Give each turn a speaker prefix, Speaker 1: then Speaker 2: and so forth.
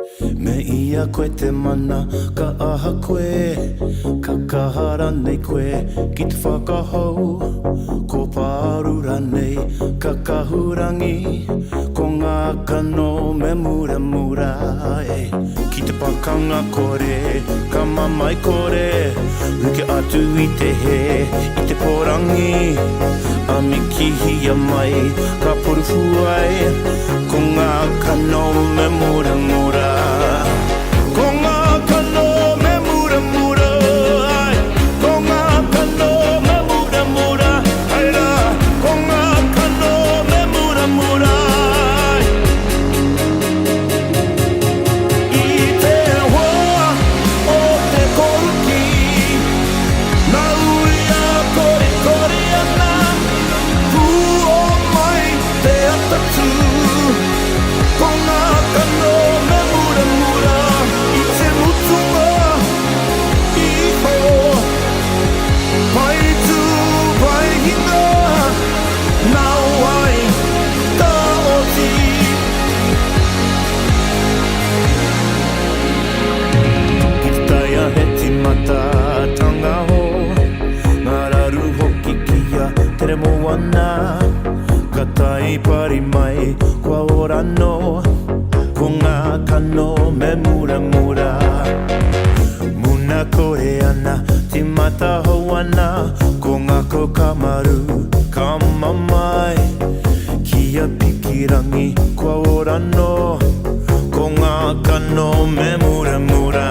Speaker 1: Me ia koe te mana, ka aha koe, ka kahara nei koe, ki te whakahau. Ko pārura nei, ka kahurangi, ko ngā kano me mura mura. Ki te pakanga kore, ka mamai kore, uke atu i te he, i te porangi. A mi kihia mai, ka porufu ai, ko ngā kano me mura mura. Ko ngā kano me mura mura ai, ko ngā kano me mura mura ai rā, ko ngā kano me mura mura ai. I te hoa o te koruki, nā ui a kore kore ana, pu o mai te atatu. Ko ngā kano me mura mura, i te mutunga, iho, pai tu, pai hina, nā wai, ka oti. Ki te taia he timata tanga ho, ngā raru hoki kia tere mo ana. Ka tai pari mai, kua ora no, ko ngā kano me mura mura. Muna koe ana, te mata hou ana, ko ngā ko kamaru, ka mamai. Kia pikirangi, kua ora no, ko ngā kano me mura mura.